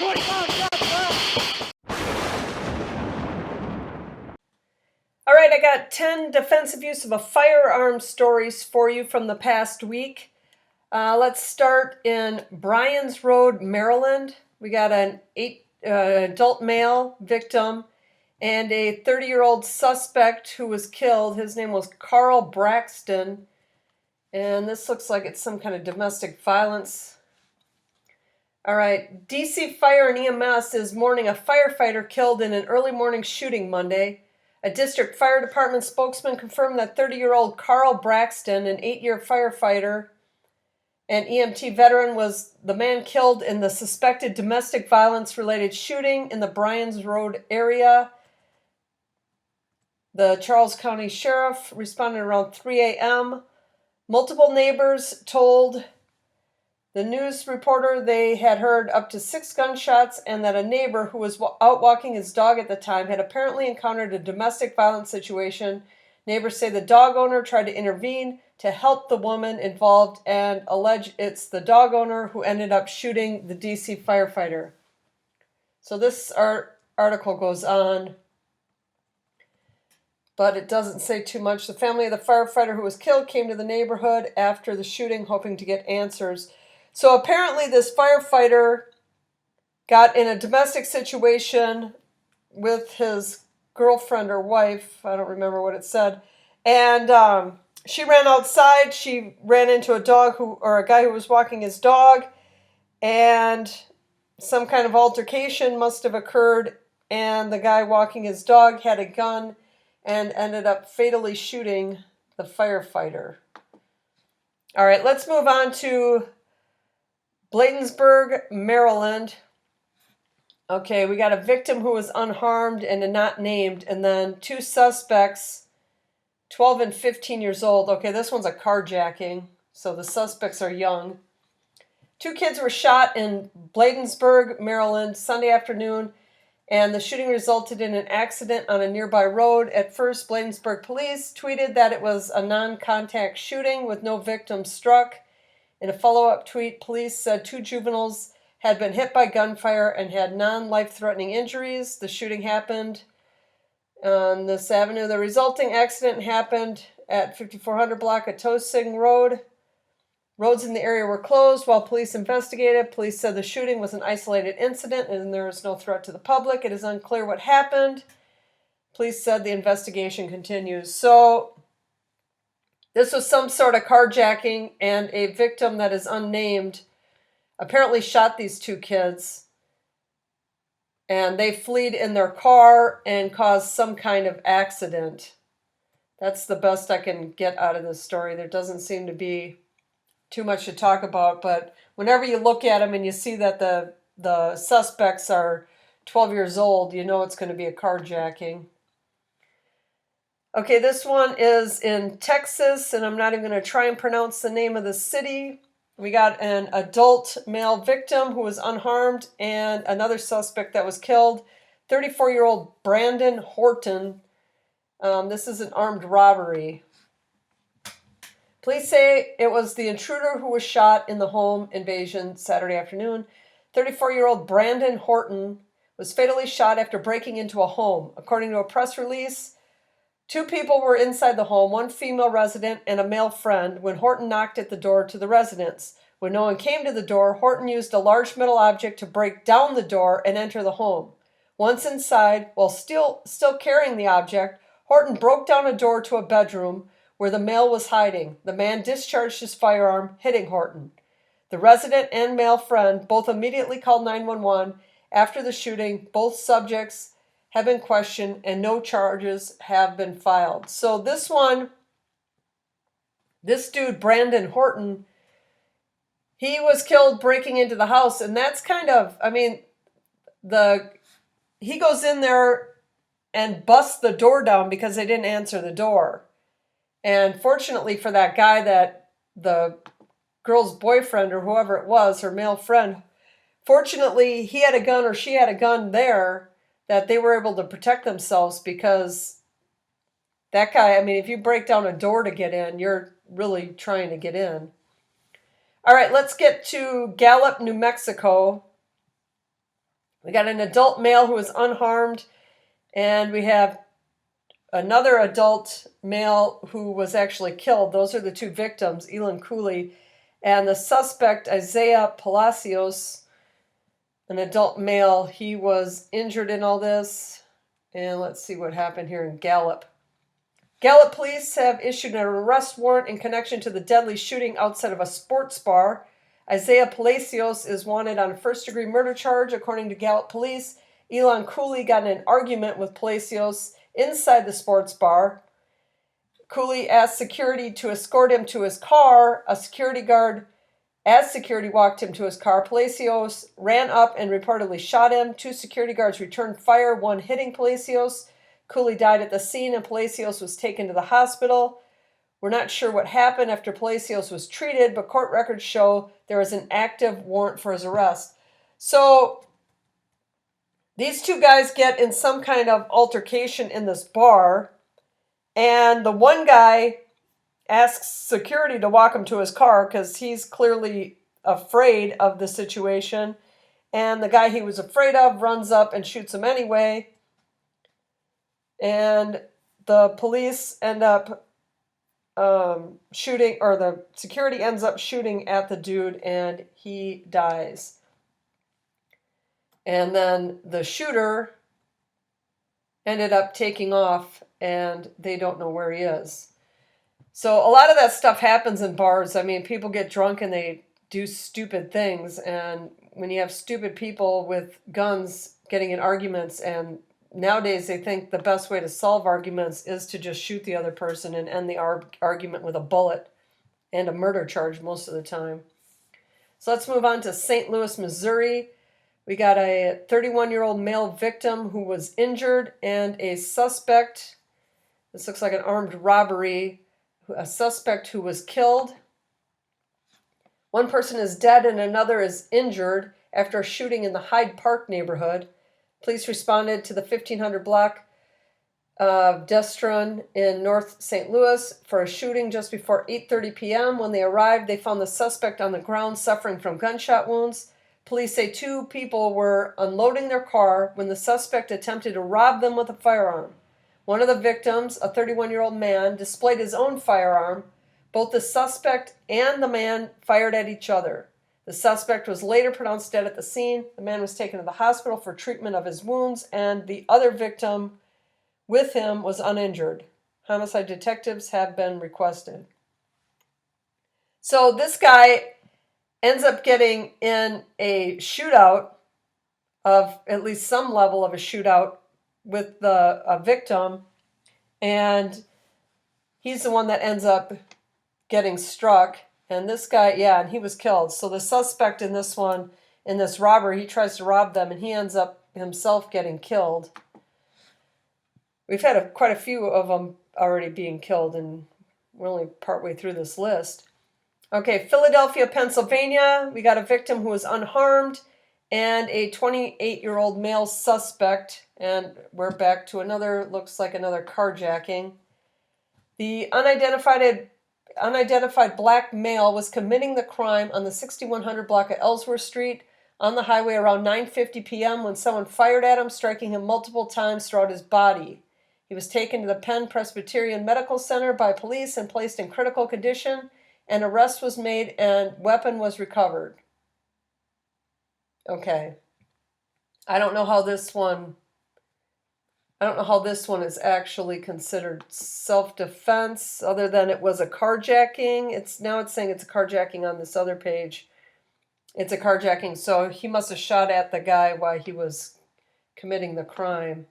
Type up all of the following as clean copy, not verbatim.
All right, I got 10 defensive use of a firearm stories for you from the past week. Let's start in Bryan's Road, Maryland. We got an adult male victim and a 30-year-old suspect who was killed. His name was Carl Braxton, and this looks like it's some kind of domestic violence. All right, DC Fire and EMS is mourning a firefighter killed in an early morning shooting Monday. A district fire department spokesman confirmed that 30-year-old Carl Braxton, an 8-year firefighter and EMT veteran, was the man killed in the suspected domestic violence-related shooting in the Bryan's Road area. The Charles County Sheriff responded around 3 a.m. Multiple neighbors told the news reporter they had heard up to 6 gunshots and that a neighbor who was out walking his dog at the time had apparently encountered a domestic violence situation. Neighbors say the dog owner tried to intervene to help the woman involved and allege it's the dog owner who ended up shooting the DC firefighter. So this article goes on, but it doesn't say too much. The family of the firefighter who was killed came to the neighborhood after the shooting hoping to get answers. So apparently this firefighter got in a domestic situation with his girlfriend or wife. I don't remember what it said. And she ran outside. She ran into a guy who was walking his dog. And some kind of altercation must have occurred. And the guy walking his dog had a gun and ended up fatally shooting the firefighter. All right, let's move on to Bladensburg, Maryland. Okay, we got a victim who was unharmed and not named, and then 2 suspects, 12 and 15 years old. Okay, this one's a carjacking, so the suspects are young. 2 kids were shot in Bladensburg, Maryland, Sunday afternoon, and the shooting resulted in an accident on a nearby road. At first, Bladensburg police tweeted that it was a non-contact shooting with no victims struck. In a follow-up tweet, police said 2 juveniles had been hit by gunfire and had non-life-threatening injuries. The shooting happened on this avenue. The resulting accident happened at 5400 block of Tosing Road. Roads in the area were closed while police investigated. Police said the shooting was an isolated incident and there was no threat to the public. It is unclear what happened. Police said the investigation continues. So this was some sort of carjacking, and a victim that is unnamed apparently shot these 2 kids, and they fled in their car and caused some kind of accident. That's the best I can get out of this story. There doesn't seem to be too much to talk about, but whenever you look at them and you see that the suspects are 12 years old, you know it's going to be a carjacking. Okay, this one is in Texas, and I'm not even going to try and pronounce the name of the city. We got an adult male victim who was unharmed and another suspect that was killed, 34-year-old Brandon Horton. This is an armed robbery. Police say it was the intruder who was shot in the home invasion Saturday afternoon. 34-year-old Brandon Horton was fatally shot after breaking into a home. According to a press release, 2 people were inside the home, 1 female resident and a male friend, when Horton knocked at the door to the residence. When no one came to the door, Horton used a large metal object to break down the door and enter the home. Once inside, while still carrying the object, Horton broke down a door to a bedroom where the male was hiding. The man discharged his firearm, hitting Horton. The resident and male friend both immediately called 911. After the shooting, both subjects have been questioned and no charges have been filed. So this dude, Brandon Horton, he was killed breaking into the house. And that's kind of, I mean, he goes in there and busts the door down because they didn't answer the door. And fortunately for that guy, that the girl's boyfriend or whoever it was, her male friend, fortunately he had a gun or she had a gun there, that they were able to protect themselves, because that guy, I mean, if you break down a door to get in, you're really trying to get in. All right, let's get to Gallup, New Mexico. We got an adult male who was unharmed, and we have another adult male who was actually killed. Those are the two victims, Elon Cooley, and the suspect, Isaaiah Palacios, an adult male. He was injured in all this. And let's see what happened here in Gallup. Gallup police have issued an arrest warrant in connection to the deadly shooting outside of a sports bar. Isaaiah Palacios is wanted on a first-degree murder charge, according to Gallup police. Elon Cooley got in an argument with Palacios inside the sports bar. Cooley asked security to escort him to his car. A security guard, as security walked him to his car, Palacios ran up and reportedly shot him. Two security guards returned fire, one hitting Palacios. Cooley died at the scene, and Palacios was taken to the hospital. We're not sure what happened after Palacios was treated, but court records show there was an active warrant for his arrest. So these two guys get in some kind of altercation in this bar, and the one guy asks security to walk him to his car because he's clearly afraid of the situation, and the guy he was afraid of runs up and shoots him anyway, and the police end up shooting, or the security ends up shooting at the dude, and he dies. And then the shooter ended up taking off, and they don't know where he is. So a lot of that stuff happens in bars. I mean, people get drunk and they do stupid things, and when you have stupid people with guns getting in arguments, and nowadays they think the best way to solve arguments is to just shoot the other person and end the argument with a bullet and a murder charge most of the time. So let's move on to St. Louis, Missouri. We got a 31-year-old male victim who was injured and a suspect. This looks like an armed robbery. A suspect who was killed. One person is dead and another is injured after a shooting in the Hyde Park neighborhood. Police responded to the 1500 block of Destron in North St. Louis for a shooting just before 8:30 p.m. When they arrived, they found the suspect on the ground suffering from gunshot wounds. Police say two people were unloading their car when the suspect attempted to rob them with a firearm. One of the victims, a 31-year-old man, displayed his own firearm. Both the suspect and the man fired at each other. The suspect was later pronounced dead at the scene. The man was taken to the hospital for treatment of his wounds, and the other victim with him was uninjured. Homicide detectives have been requested. So this guy ends up getting in a shootout, of at least some level of a shootout, with a victim, and he's the one that ends up getting struck. And this guy, and he was killed. So the suspect in this one, in this robbery, he tries to rob them, and he ends up himself getting killed. We've had quite a few of them already being killed, and we're only partway through this list. Okay, Philadelphia, Pennsylvania. We got a victim who was unharmed and a 28-year-old male suspect. And we're back to another, looks like another carjacking. The unidentified black male was committing the crime on the 6100 block of Ellsworth Street on the highway around 9:50 p.m. when someone fired at him, striking him multiple times throughout his body. He was taken to the Penn Presbyterian Medical Center by police and placed in critical condition. An arrest was made and weapon was recovered. Okay. I don't know how this one is actually considered self-defense, other than it was a carjacking. It's saying it's a carjacking on this other page. It's a carjacking, so he must have shot at the guy while he was committing the crime.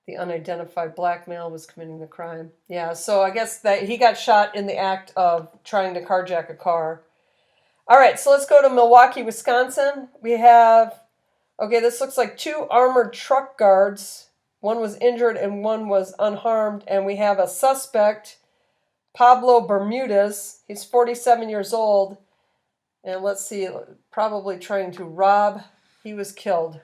The unidentified black male was committing the crime. Yeah, so I guess that he got shot in the act of trying to carjack a car. All right, so let's go to Milwaukee, Wisconsin. We have, this looks like two armored truck guards. One was injured and one was unharmed. And we have a suspect, Pablo Bermudez. He's 47 years old. And let's see, probably trying to rob. He was killed.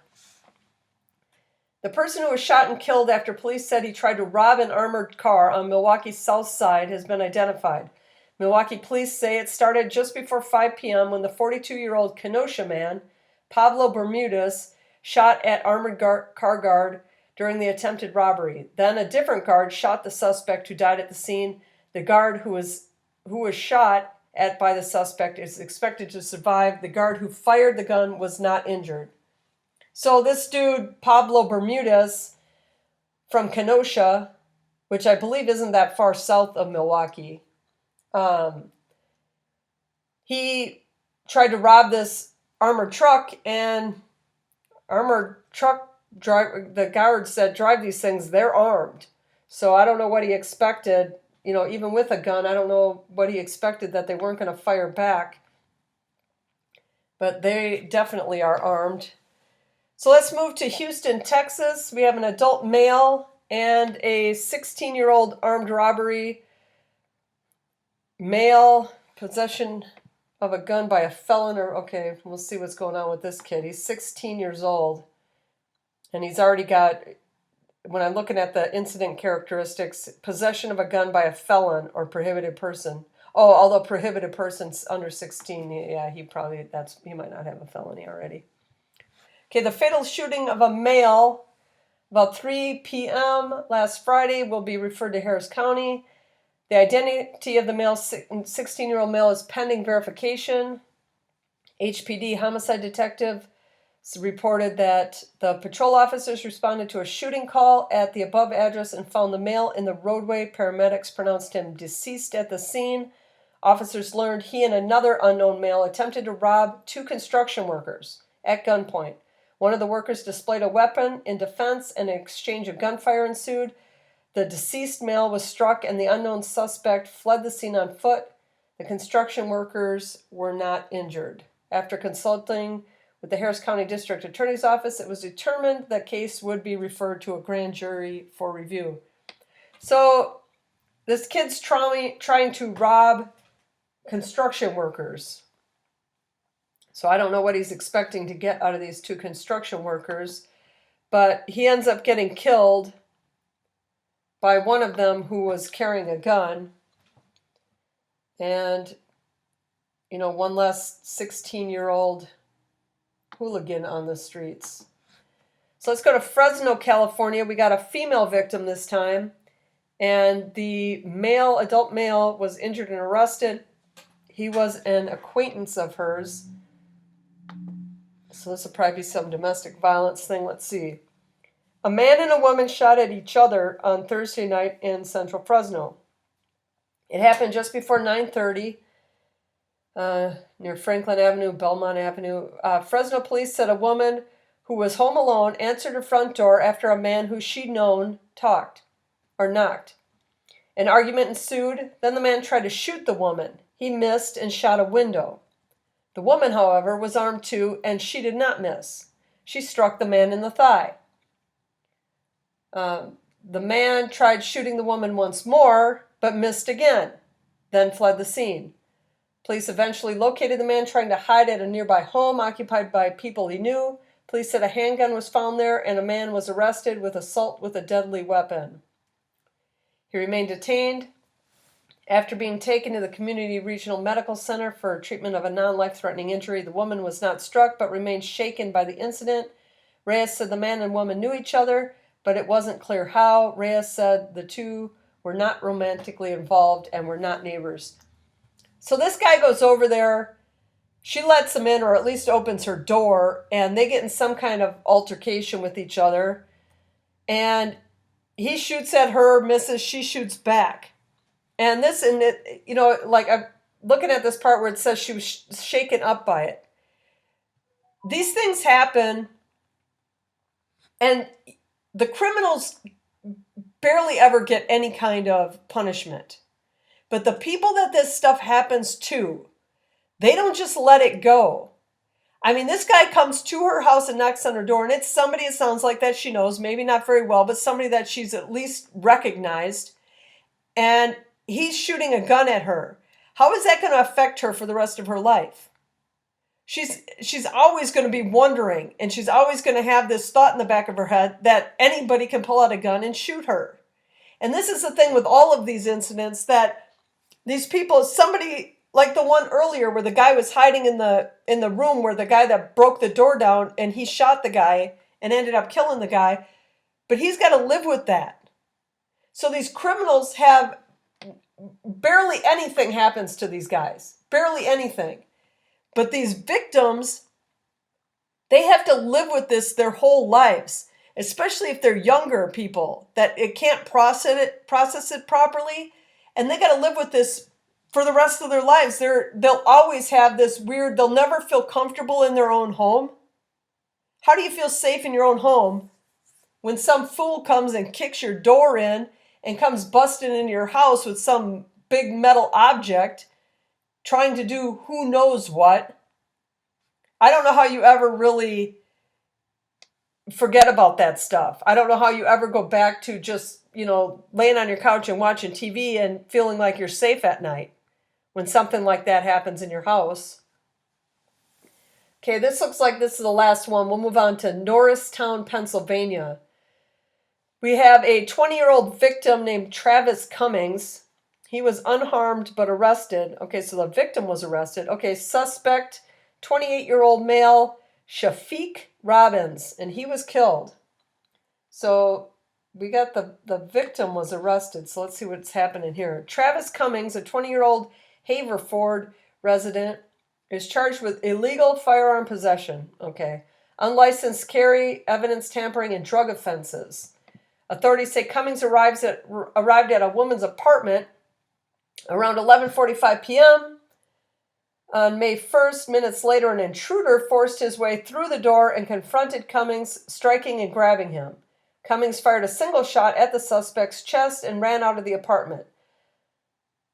The person who was shot and killed after police said he tried to rob an armored car on Milwaukee's south side has been identified. Milwaukee police say it started just before 5 p.m. when the 42-year-old Kenosha man, Pablo Bermudez, shot at armored car guard during the attempted robbery. Then a different guard shot the suspect who died at the scene. The guard who was shot at by the suspect is expected to survive. The guard who fired the gun was not injured. So this dude, Pablo Bermudez from Kenosha, which I believe isn't that far south of Milwaukee, he tried to rob this armored truck, and armored truck driver, the guard said, drive these things, they're armed. So I don't know what he expected, even with a gun, I don't know what he expected, that they weren't going to fire back. But they definitely are armed. So let's move to Houston, Texas. We have an adult male and a 16-year-old armed robbery. Male, possession of a gun by a felon. Okay, we'll see what's going on with this kid. He's 16 years old. And he's already got, when I'm looking at the incident characteristics, possession of a gun by a felon or prohibited person. Oh, although prohibited person's under 16, yeah, he might not have a felony already. Okay, the fatal shooting of a male about 3 p.m. last Friday will be referred to Harris County. The identity of the 16-year-old male is pending verification. HPD homicide detective reported that the patrol officers responded to a shooting call at the above address and found the male in the roadway. Paramedics pronounced him deceased at the scene. Officers learned he and another unknown male attempted to rob 2 construction workers at gunpoint. One of the workers displayed a weapon in defense, and an exchange of gunfire ensued. The deceased male was struck, and the unknown suspect fled the scene on foot. The construction workers were not injured. After consulting with the Harris County District Attorney's Office, it was determined the case would be referred to a grand jury for review. So this kid's trying to rob construction workers. So I don't know what he's expecting to get out of these 2 construction workers, but he ends up getting killed by one of them who was carrying a gun. And, one less 16-year-old hooligan on the streets. So let's go to Fresno, California. We got a female victim this time. And the adult male was injured and arrested. He was an acquaintance of hers. So this will probably be some domestic violence thing. Let's see. A man and a woman shot at each other on Thursday night in central Fresno. It happened just before 9:30 near Franklin Avenue, Belmont Avenue. Fresno police said a woman who was home alone answered her front door after a man who she'd known knocked. An argument ensued. Then the man tried to shoot the woman. He missed and shot a window. The woman, however, was armed too, and she did not miss. She struck the man in the thigh. The man tried shooting the woman once more, but missed again, then fled the scene. Police eventually located the man trying to hide at a nearby home occupied by people he knew. Police said a handgun was found there, and a man was arrested with assault with a deadly weapon. He remained detained. After being taken to the Community Regional Medical Center for treatment of a non-life-threatening injury, the woman was not struck but remained shaken by the incident. Reyes said the man and woman knew each other, but it wasn't clear how. Reyes said the 2 were not romantically involved and were not neighbors. So this guy goes over there. She lets him in, or at least opens her door, and they get in some kind of altercation with each other. And he shoots at her, misses, she shoots back. And this, I'm looking at this part where it says she was shaken up by it. These things happen, and the criminals barely ever get any kind of punishment. But the people that this stuff happens to, they don't just let it go. I mean, this guy comes to her house and knocks on her door, and it's somebody, it sounds like, that she knows, maybe not very well, but somebody that she's at least recognized. And he's shooting a gun at her. How is that going to affect her for the rest of her life? She's always going to be wondering, and she's always going to have this thought in the back of her head that anybody can pull out a gun and shoot her. And this is the thing with all of these incidents, that these people, somebody like the one earlier where the guy was hiding in the room where the guy that broke the door down and he shot the guy and ended up killing the guy. But he's got to live with that. So these criminals have barely anything happens to these guys. Barely anything. But these victims, they have to live with this their whole lives, especially if they're younger people that it can't process it properly, and they got to live with this for the rest of their lives. They'll always have this weird, they'll never feel comfortable in their own home. How do you feel safe in your own home when some fool comes and kicks your door in and comes busting into your house with some big metal object trying to do who knows what? I don't know how you ever really forget about that stuff. I don't know how you ever go back to just, laying on your couch and watching TV and feeling like you're safe at night when something like that happens in your house. Okay, this looks like this is the last one. We'll move on to Norristown, Pennsylvania. We have a 20-year-old victim named Travis Cummings. He was unharmed but arrested. Okay, so the victim was arrested. Okay, suspect, 28-year-old male, Shafeeq Robbins, and he was killed. So we got the victim was arrested. So let's see what's happening here. Travis Cummings, a 20-year-old Haverford resident, is charged with illegal firearm possession. Okay, unlicensed carry, evidence tampering, and drug offenses. Authorities say Cummings arrived at a woman's apartment around 11:45 p.m. On May 1st. Minutes later, an intruder forced his way through the door and confronted Cummings, striking and grabbing him. Cummings fired a single shot at the suspect's chest and ran out of the apartment.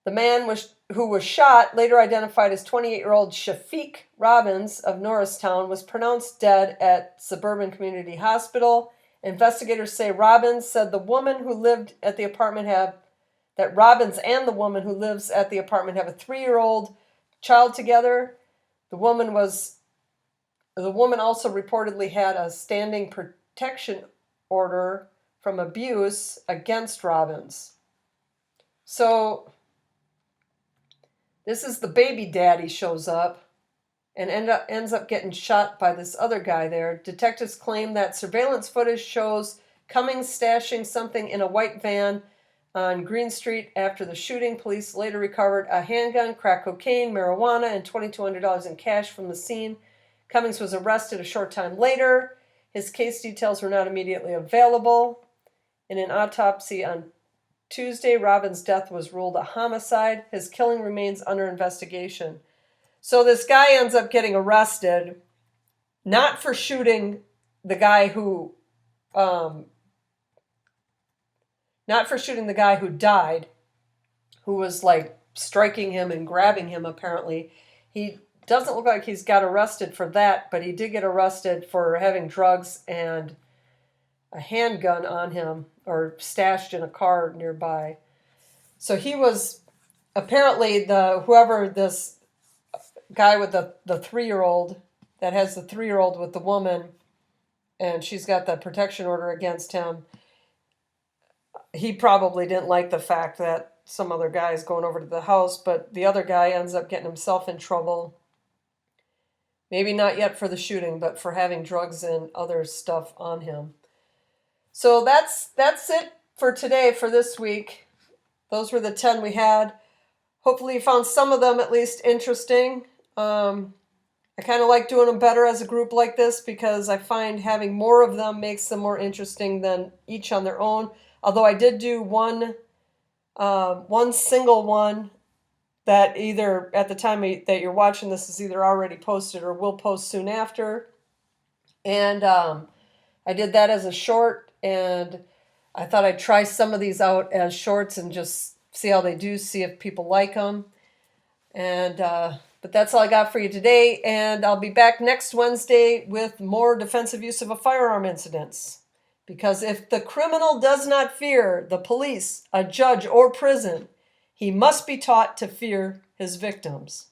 The man who was shot, later identified as 28-year-old Shafeeq Robbins of Norristown, was pronounced dead at Suburban Community Hospital. Investigators say Robbins said the woman who lived at the apartment that Robbins and the woman who lives at the apartment have a 3-year-old child together. The woman also reportedly had a standing protection order from abuse against Robbins. So this is the baby daddy shows up and ends up getting shot by this other guy there. Detectives claim that surveillance footage shows Cummings stashing something in a white van on Green Street after the shooting. Police later recovered a handgun, crack cocaine, marijuana, and $2,200 in cash from the scene. Cummings was arrested a short time later. His case details were not immediately available. In an autopsy on Tuesday, Robbins' death was ruled a homicide. His killing remains under investigation. So this guy ends up getting arrested, not for shooting the guy who died, who was like striking him and grabbing him apparently. He doesn't look like he's got arrested for that, but he did get arrested for having drugs and a handgun on him or stashed in a car nearby. So he was apparently whoever this guy with the 3-year-old that has the 3-year-old with the woman, and she's got the protection order against him. He probably didn't like the fact that some other guy is going over to the house, but the other guy ends up getting himself in trouble. Maybe not yet for the shooting, but for having drugs and other stuff on him. So that's it for today, for this week. Those were the 10 we had. Hopefully you found some of them at least interesting. I kind of like doing them better as a group like this because I find having more of them makes them more interesting than each on their own. Although I did do one single one that either at the time that you're watching this is either already posted or will post soon after. And I did that as a short, and I thought I'd try some of these out as shorts and just see how they do, see if people like them. And but that's all I got for you today, and I'll be back next Wednesday with more defensive use of a firearm incidents. Because if the criminal does not fear the police, a judge, or prison, he must be taught to fear his victims.